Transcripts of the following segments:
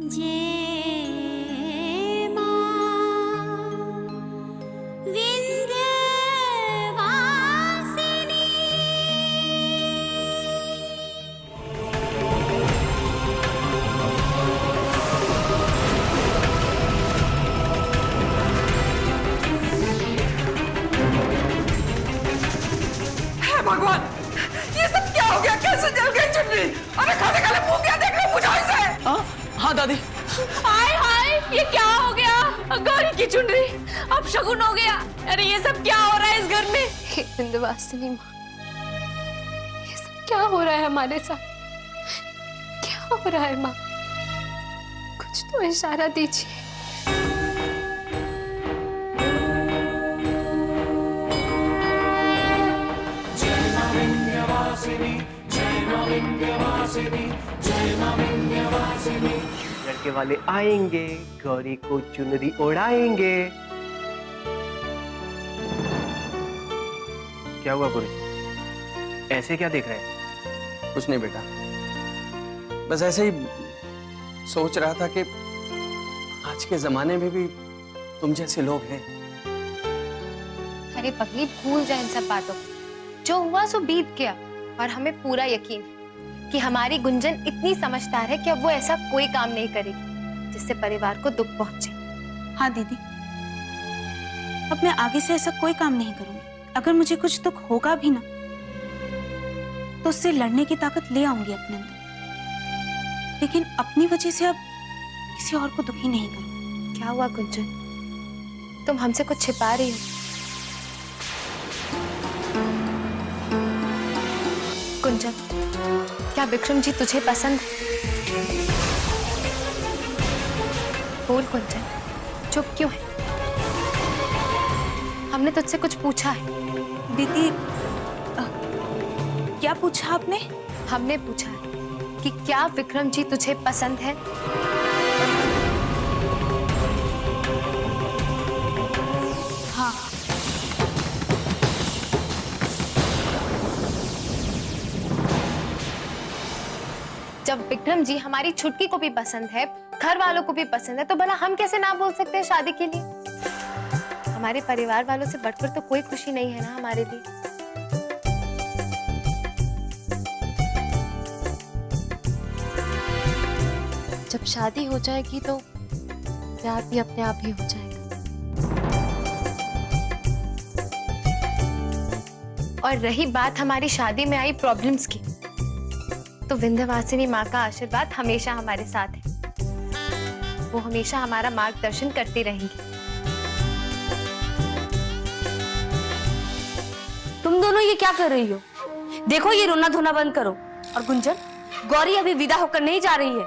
जय मां विंध्यवासिनी। हे भगवान, ये सब क्या हो गया? कैसे जल गई चुन्नी? अरे खाने खाने मुंह क्या देख रहे हो? बुझाओ इसे। हाँ दादी। हाय हाय, ये क्या हो गया? गौरी की चुनरी अब शगुन हो गया। अरे ये सब क्या हो रहा है इस घर में? हे विंध्यवासिनी माँ, ये सब क्या हो रहा है हमारे साथ? क्या हो रहा है माँ? कुछ तो इशारा दीजिए। लड़के वाले आएंगे, गौरी को चुनरी ओढ़ाएंगे। क्या हुआ गुरुजी? ऐसे क्या देख रहे हैं? कुछ नहीं बेटा, बस ऐसे ही सोच रहा था कि आज के जमाने में भी तुम जैसे लोग हैं। अरे पगली, भूल जाए इन सब बातों को। जो हुआ सो बीत गया, और हमें पूरा यकीन है कि हमारी गुंजन इतनी समझदार है कि अब वो ऐसा कोई काम नहीं करेगी जिससे परिवार को दुख पहुंचे। हाँ दीदी, अब मैं आगे से ऐसा कोई काम नहीं करूंगी। अगर मुझे कुछ दुख होगा भी ना, तो उससे लड़ने की ताकत ले आऊंगी अपने अंदर, लेकिन अपनी वजह से अब किसी और को दुखी नहीं करूंगी। क्या हुआ गुंजन, तुम हमसे कुछ छिपा रही हो? गुंजन, क्या विक्रम जी तुझे पसंद है? बोल गुंजन, चुप क्यों है? हमने तुझसे कुछ पूछा है। दीदी, क्या पूछा आपने? हमने पूछा है कि क्या विक्रम जी तुझे पसंद है? हाँ। जब विक्रम जी हमारी छुटकी को भी पसंद है, घर वालों को भी पसंद है, तो भला हम कैसे ना बोल सकते हैं शादी के लिए? हमारे परिवार वालों से बढ़कर तो कोई खुशी नहीं है ना हमारे लिए। जब शादी हो जाएगी तो प्यार भी अपने आप ही हो जाएगा। और रही बात हमारी शादी में आई प्रॉब्लम्स की, तो विंध्यवासिनी माँ का आशीर्वाद हमेशा हमारे साथ है। वो हमेशा हमारा मार्गदर्शन करती रहेंगी। तुम दोनों ये क्या कर रही हो? देखो, ये रोना धोना बंद करो। और गुंजन, गौरी अभी विदा होकर नहीं जा रही है।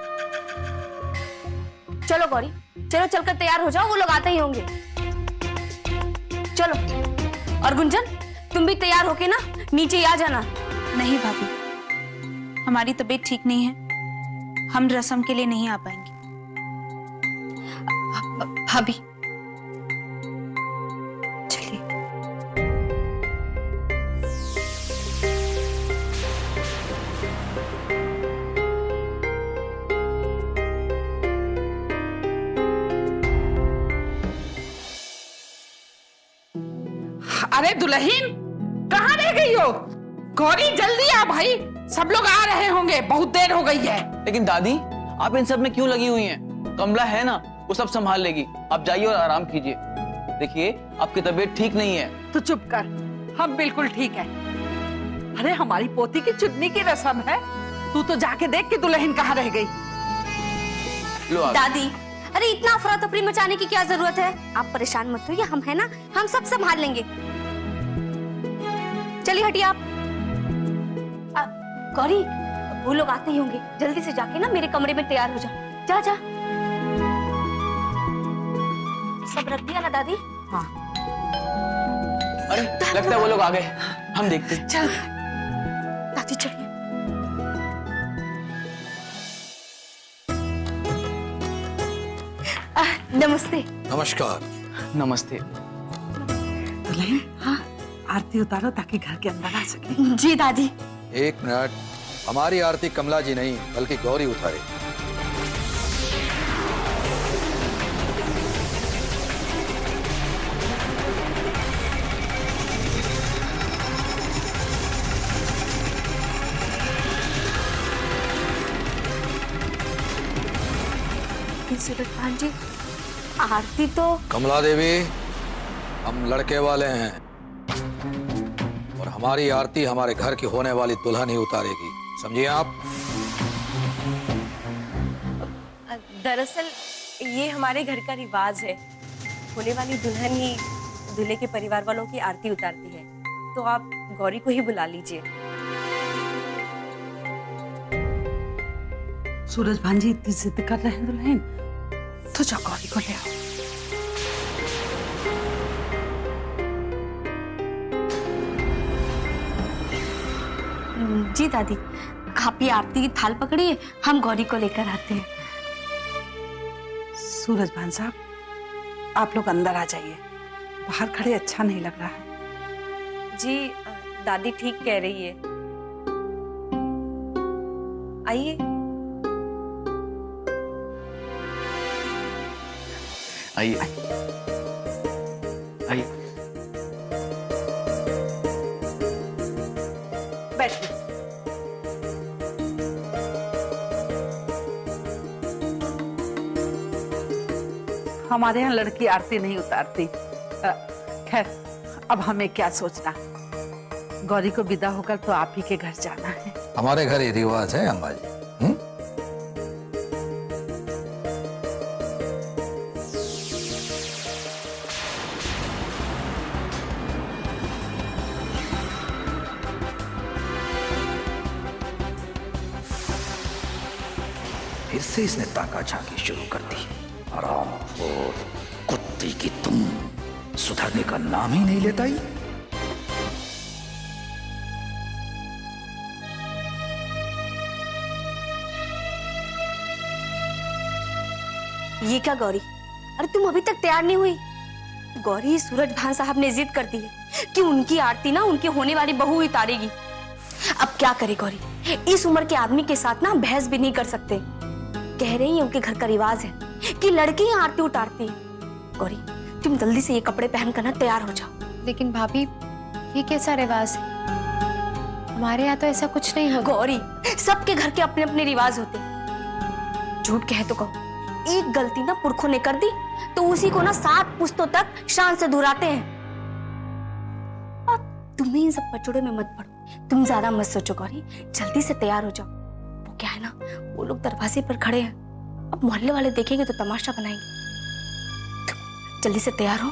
चलो गौरी, चलो चलकर तैयार हो जाओ, वो लोग आते ही होंगे। चलो। और गुंजन, तुम भी तैयार होके ना नीचे आ जाना। नहीं भाभी, हमारी तबीयत ठीक नहीं है, हम रस्म के लिए नहीं आ पाएंगे। भाभी चलिए। अरे दुल्हन, कहाँ रह गई हो? गौरी जल्दी आ भाई, सब लोग आ रहे होंगे, बहुत देर हो गई है। लेकिन दादी, आप इन सब में क्यों लगी हुई हैं? कमला है ना, वो सब संभाल लेगी। आप जाइए और आराम कीजिए। देखिए, आपकी तबीयत ठीक नहीं है। तू चुप कर, हम बिल्कुल ठीक है। अरे हमारी पोती की चुन्नी की रस्म है, तू तो जाके देख कि दुल्हन कहाँ रह गई। लो आ गई। दादी, अरे इतना अफरा तफरी मचाने की क्या जरूरत है? आप परेशान मत होइए, हम है ना, हम सब संभाल लेंगे। चलिए हटिए आप। गौरी, वो लोग आते ही होंगे, जल्दी से जाके ना मेरे कमरे में तैयार हो जा। जा जा। सब रख दिया ना दादी? हाँ। अरे लगता है वो लोग आ गए, हम देखते हैं। चल दादी चलिए। नमस्ते। नमस्कार। नमस्ते। दुल्हन, हाँ, आरती उतारो ताकि घर के अंदर आ सके। जी दादी। एक मिनट, हमारी आरती कमला जी नहीं बल्कि गौरी उतारे। लेकिन सूरज भान जी, आरती तो कमला देवी, हम लड़के वाले हैं और हमारी आरती हमारे घर की होने वाली दुल्हन ही उतारेगी, समझिए आप। दरअसल ये हमारे घर का रिवाज है, होने वाली दुल्हन ही दूल्हे के परिवार वालों की आरती उतारती है, तो आप गौरी को ही बुला लीजिए। सूरज भान जी इतनी जिद कर रहे हैं दुल्हन, तो जाओ गौरी को ले आओ। जी दादी, आप ये आरती की थाल पकड़िए, हम गौरी को लेकर आते हैं। सूरज भान साहब, आप लोग अंदर आ जाइए, बाहर खड़े अच्छा नहीं लग रहा है। जी दादी ठीक कह रही है, आइए। आइए आइए। बैठिए। हमारे यहाँ लड़की आरती नहीं उतारती। खैर, अब हमें क्या सोचना, गौरी को विदा होकर तो आप ही के घर जाना है। हमारे घर ये रिवाज है अम्मा जी। फिर से इसने ताका झांकी शुरू कर दी। हरामखोर कुत्ती की तुम, सुधरने का नाम ही नहीं लेता ही। ये क्या गौरी, अरे तुम अभी तक तैयार नहीं हुई? गौरी, सूरज भान साहब ने जिद कर दी है कि उनकी आरती ना उनकी होने वाली बहू ही उतारेगी। अब क्या करे गौरी, इस उम्र के आदमी के साथ ना बहस भी नहीं कर सकते। कह रही है उनके घर का रिवाज है कि लड़की ही आरती उतारती है। गौरी, तुम जल्दी से ये कपड़े पहनकर ना तैयार हो जाओ। लेकिन भाभी, ये कैसा रिवाज है? हमारे यहाँ तो ऐसा कुछ नहीं होता। गौरी, सबके घर के अपने अपने रिवाज होते हैं। झूठ कहे तो कहो, एक गलती ना पुरखों ने कर दी तो उसी को ना 7 पुश्तों तक शान से दुहराते हैं। अब तुम्हें इन सब पचड़ों में मत पड़ो, तुम ज्यादा मत सोचो गौरी, जल्दी से तैयार हो जाओ। वो क्या है ना, वो लोग दरवाजे पर खड़े हैं, अब मोहल्ले वाले देखेंगे तो तमाशा बनाएंगे। जल्दी से तैयार हो,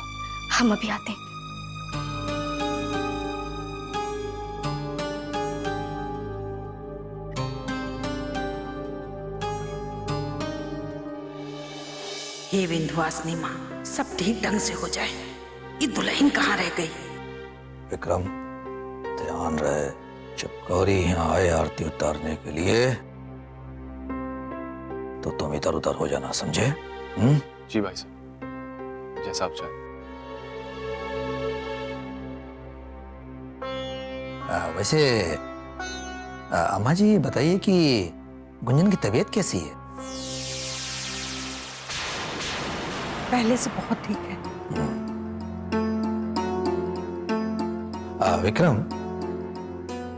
हम अभी आते हैं। हे विंध्यवासिनी माँ, सब ठीक ढंग से हो जाए। ये दुल्हन कहाँ रह गई? विक्रम, ध्यान रहे, जब गौरी यहाँ आए आरती उतारने के लिए तो तुम इधर उधर हो जाना, समझे? जी भाई साहब, जैसा आप चाहें। वैसे अम्मा जी बताइए कि गुंजन की तबीयत कैसी है? पहले से बहुत ठीक है। विक्रम,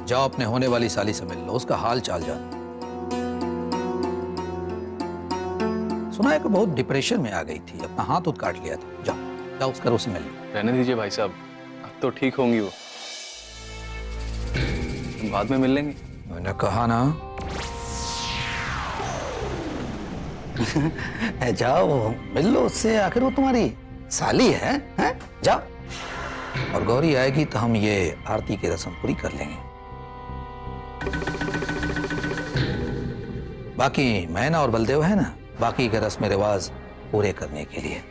जाओ अपने होने वाली साली से मिल लो, उसका हाल चाल जानो। सुना है कि बहुत डिप्रेशन में आ गई थी, अपना हाथ उठ काट लिया था। जाओ जाओ उसका उससे मिल लो। रहने दीजिए भाई साहब, अब तो ठीक होंगी वो, बाद में मिल लेंगे। मैंने कहा ना। जाओ मिल लो उससे, आखिर वो तुम्हारी साली है, हैं? जाओ, और गौरी आएगी तो हम ये आरती की रस्म पूरी कर लेंगे। बाकी मैना और बलदेव है ना, बाकी के रस्म रिवाज पूरे करने के लिए।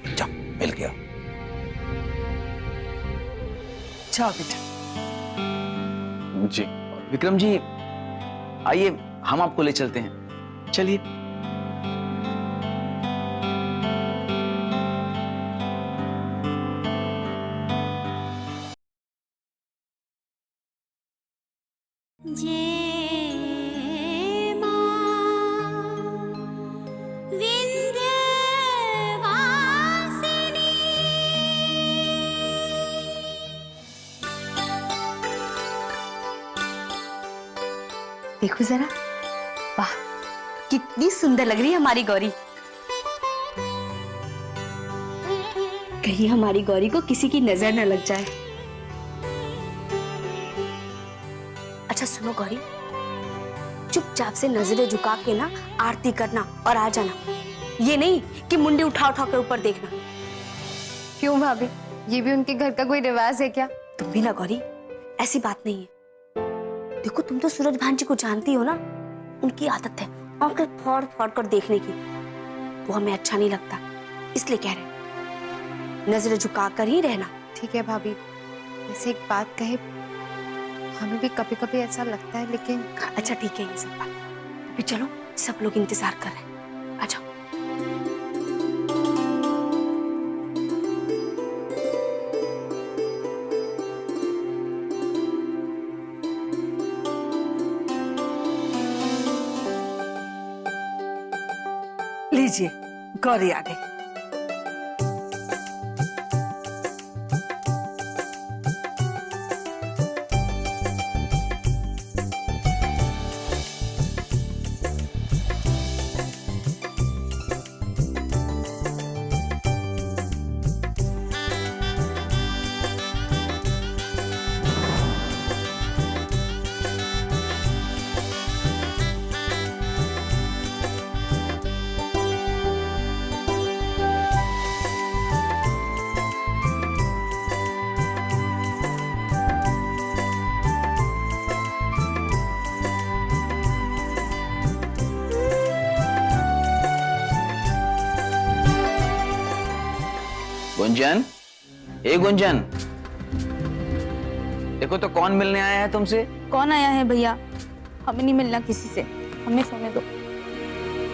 जाओ मिल गया। जाओ बेटा। जी विक्रम जी, आइए हम आपको ले चलते हैं, चलिए। जय मां विंध्यवासिनी। देखो जरा, वाह कितनी सुंदर लग रही है हमारी गौरी। कहीं हमारी गौरी को किसी की नजर न लग जाए। अच्छा सुनो गौरी, चुपचाप से नजरें झुका के ना आरती करना और आ जाना। ये नहीं कि मुंडी उठा उठा के ऊपर देखना। क्यों भाभी, ये भी उनके घर का कोई रिवाज है क्या? तुम भी ना गौरी, ऐसी बात नहीं है। देखो तुम तो सूरज भान जी को जानती हो ना, उनकी आदत है आंखें फाड़ फाड़ कर देखने की। वो हमें अच्छा नहीं लगता, इसलिए कह रहे नजरें झुका कर ही रहना। ठीक है भाभी, वैसे एक बात कहे, हमें भी कभी कभी ऐसा लगता है, लेकिन अच्छा ठीक है ये सब बात, अभी चलो सब लोग इंतजार कर रहे हैं, आ जाओ। लीजिए, गौरी आ गई। गुंजन, ए गुंजन, देखो तो कौन मिलने आया है तुमसे। कौन आया है भैया? हमें नहीं मिलना किसी से, हमें सोने दो।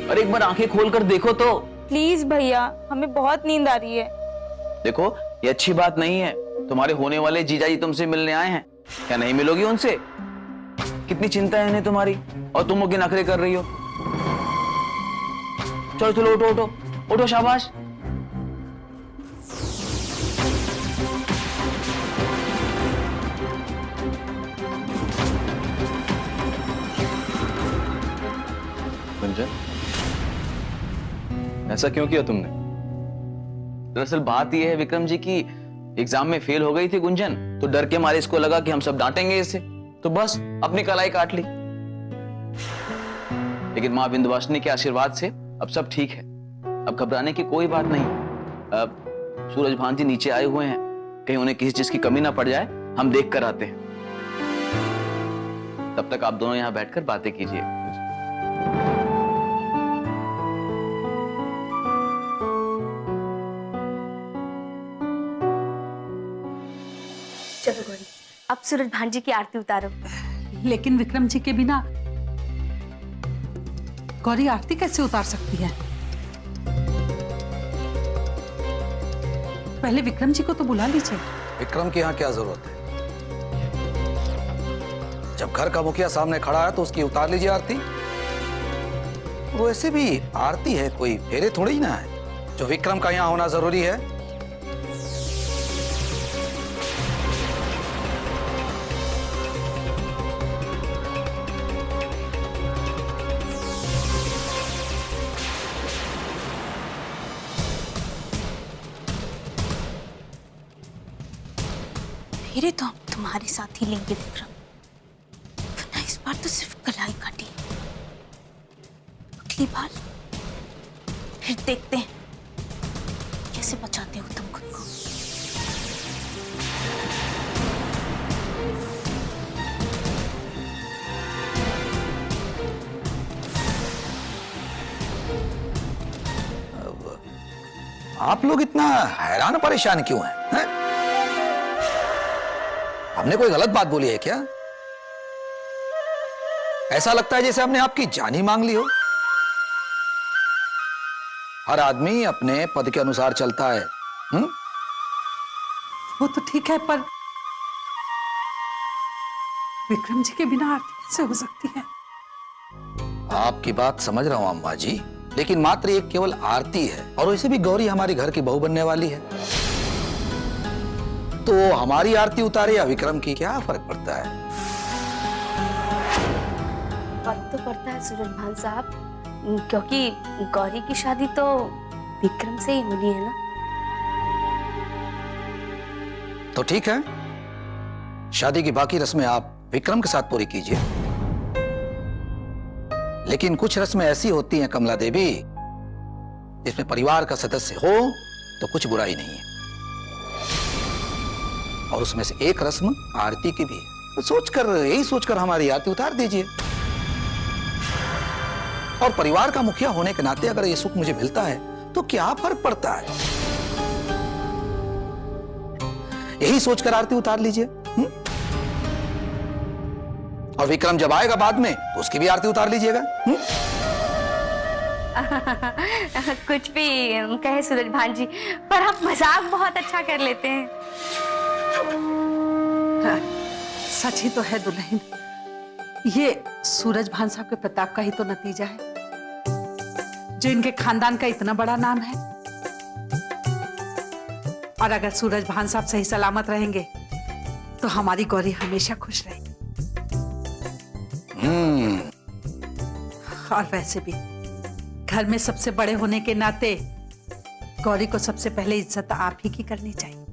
और एक बार आंखें खोल कर देखो तो। प्लीज भैया, हमें बहुत नींद आ रही है। देखो ये अच्छी बात नहीं है, तुम्हारे होने वाले जीजाजी तुमसे मिलने आए हैं, क्या नहीं मिलोगी उनसे? कितनी चिंता है इन्हें तुम्हारी, और तुम उनके नखरे कर रही हो। चलो चलो उठो उठो उठो, शाबाश। गुंजन, ऐसा क्यों किया तुमने? दरअसल बात यह है विक्रम जी की एग्जाम में फेल हो गई थी गुंजन, तो डर के मारे इसको लगा कि हम सब डांटेंगे इसे, तो बस अपनी कलाई काट ली। लेकिन मां विंध्यवासिनी के आशीर्वाद से अब सब ठीक है, अब घबराने की कोई बात नहीं। अब सूरज भान जी नीचे आए हुए हैं, कहीं उन्हें किसी चीज की कमी ना पड़ जाए, हम देख कर आते हैं। तब तक आप दोनों यहां बैठकर बातें कीजिए। चलो गौरी, अब सूरज भान जी की आरती उतारो। लेकिन विक्रम जी के बिना गौरी आरती कैसे उतार सकती है? पहले विक्रम जी को तो बुला लीजिए। विक्रम की यहाँ क्या जरूरत है? जब घर का मुखिया सामने खड़ा है तो उसकी उतार लीजिए आरती। वो ऐसे भी आरती है, कोई फेरे थोड़ी ना है जो विक्रम का यहाँ होना जरूरी है। फेरे तो हम तुम्हारे साथ ही लेंगे विक्रम, वरना इस बार तो सिर्फ कलाई काटी। अगली बार फिर देखते हैं कैसे बचाते हो तुम खुद को। आप लोग इतना हैरान परेशान क्यों हैं? हमने कोई गलत बात बोली है क्या? ऐसा लगता है जैसे हमने आपकी जान ही मांग ली हो। हर आदमी अपने पद के अनुसार चलता है। वो तो ठीक है, पर विक्रम जी के बिना आरती कैसे हो सकती है? आपकी बात समझ रहा हूं अम्मा जी, लेकिन मात्र एक केवल आरती है, और वैसे भी गौरी हमारी घर की बहू बनने वाली है, तो हमारी आरती उतारे या विक्रम की, क्या फर्क पड़ता है? फर्क तो पड़ता है सूरज भान साहब, क्योंकि गौरी की शादी तो विक्रम से ही होनी है ना। तो ठीक है, शादी की बाकी रस्में आप विक्रम के साथ पूरी कीजिए। लेकिन कुछ रस्में ऐसी होती हैं कमला देवी, जिसमें परिवार का सदस्य हो तो कुछ बुराई नहीं है, और उसमें से एक रस्म आरती की भी है। तो यही सोचकर हमारी आरती उतार दीजिए। और परिवार का मुखिया होने के नाते अगर ये सुख मुझे मिलता है तो क्या फर्क पड़ता है, यही सोचकर आरती उतार लीजिए। और विक्रम जब आएगा बाद में तो उसकी भी आरती उतार लीजिएगा। कुछ भी कहे सूरज भान जी, पर आप मजाक बहुत अच्छा कर लेते हैं। हाँ, सच ही तो है दुल्हन, ये सूरज भान साहब के प्रताप का ही तो नतीजा है, जो इनके खानदान का इतना बड़ा नाम है। और अगर सूरज भान साहब सही सलामत रहेंगे तो हमारी गौरी हमेशा खुश रहेगी। और वैसे भी घर में सबसे बड़े होने के नाते गौरी को सबसे पहले इज्जत आप ही की करनी चाहिए,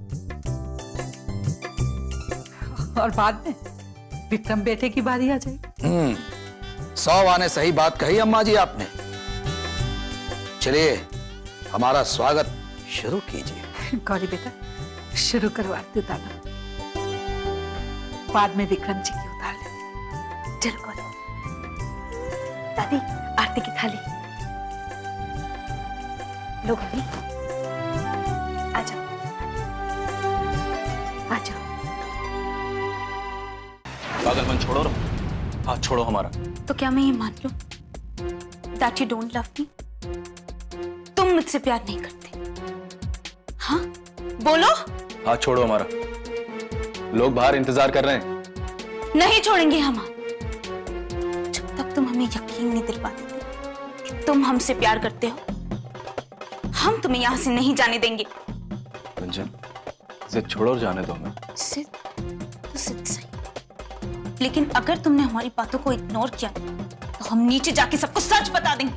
और बाद में विक्रम बेटे की बारी आ जाएगी। 100 आने सही बात कही अम्मा जी आपने। चलिए हमारा स्वागत शुरू कीजिए। गौरी बेटा शुरू करो आरती उतारना, बाद में विक्रम जी की उतार लेते। चलो गौरी। दादी आरती की थाली लो। गौरी आ जाओ, आ जाओ। पागलपन छोड़ो, हाथ छोड़ो हमारा। तो क्या मैं ये मान लूं that you don't love me? तुम मुझसे प्यार नहीं करते? हाँ बोलो। हाथ छोड़ो हमारा, लोग बाहर इंतजार कर रहे हैं। नहीं छोड़ेंगे हम, जब तक तुम हमें यकीन नहीं दिलवा देते कि तुम हमसे प्यार करते हो, हम तुम्हें यहाँ से नहीं जाने देंगे। गुंजन, जिद छोड़ो और जाने दो हमें। सिद्ध तो सिद्ध सही, लेकिन अगर तुमने हमारी बातों को इग्नोर किया तो हम नीचे जाके सबको सच बता देंगे।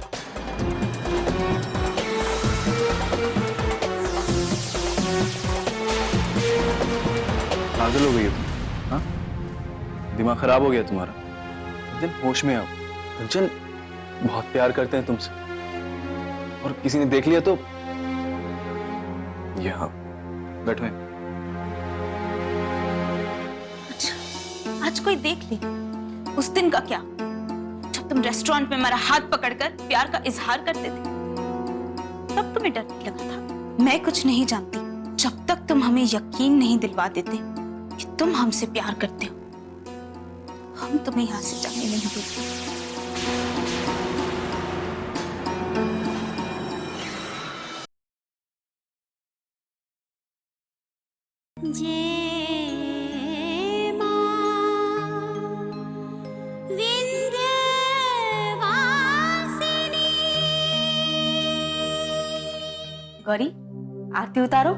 पागल हो गई हो तुम? हाँ, दिमाग खराब हो गया तुम्हारा। गुंजन होश में आओ। गुंजन बहुत प्यार करते हैं तुमसे, और किसी ने देख लिया तो। यहाँ बैठो। अच्छा, आज कोई देख ले, उस दिन का क्या, जब तुम रेस्टोरेंट में मेरा हाथ पकड़कर प्यार का इजहार करते थे, तब तुम्हें डर नहीं लगा था। मैं कुछ नहीं जानती, जब तक तुम हमें यकीन नहीं दिलवा देते कि तुम हमसे प्यार करते हो, हम तुम्हें यहां से जाने नहीं देते। जय मां विंध्यवासिनी। गौरी आरती उतारो।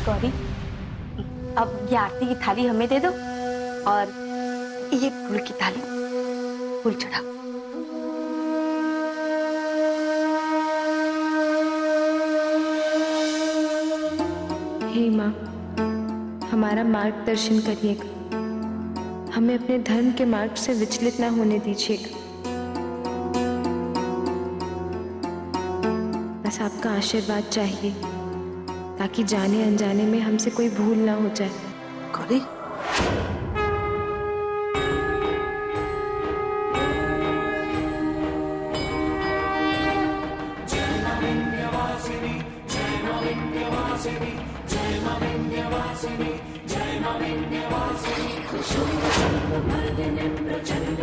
गौरी अब ये आरती की थाली हमें दे दो, और ये फूल की थाली फूल चढ़ाओ। हे माँ, हमारा मार्गदर्शन करिएगा, हमें अपने धर्म के मार्ग से विचलित ना होने दीजिएगा। बस आपका आशीर्वाद चाहिए, ताकि जाने अनजाने में हमसे कोई भूल ना हो जाए। गौरी प्रचंड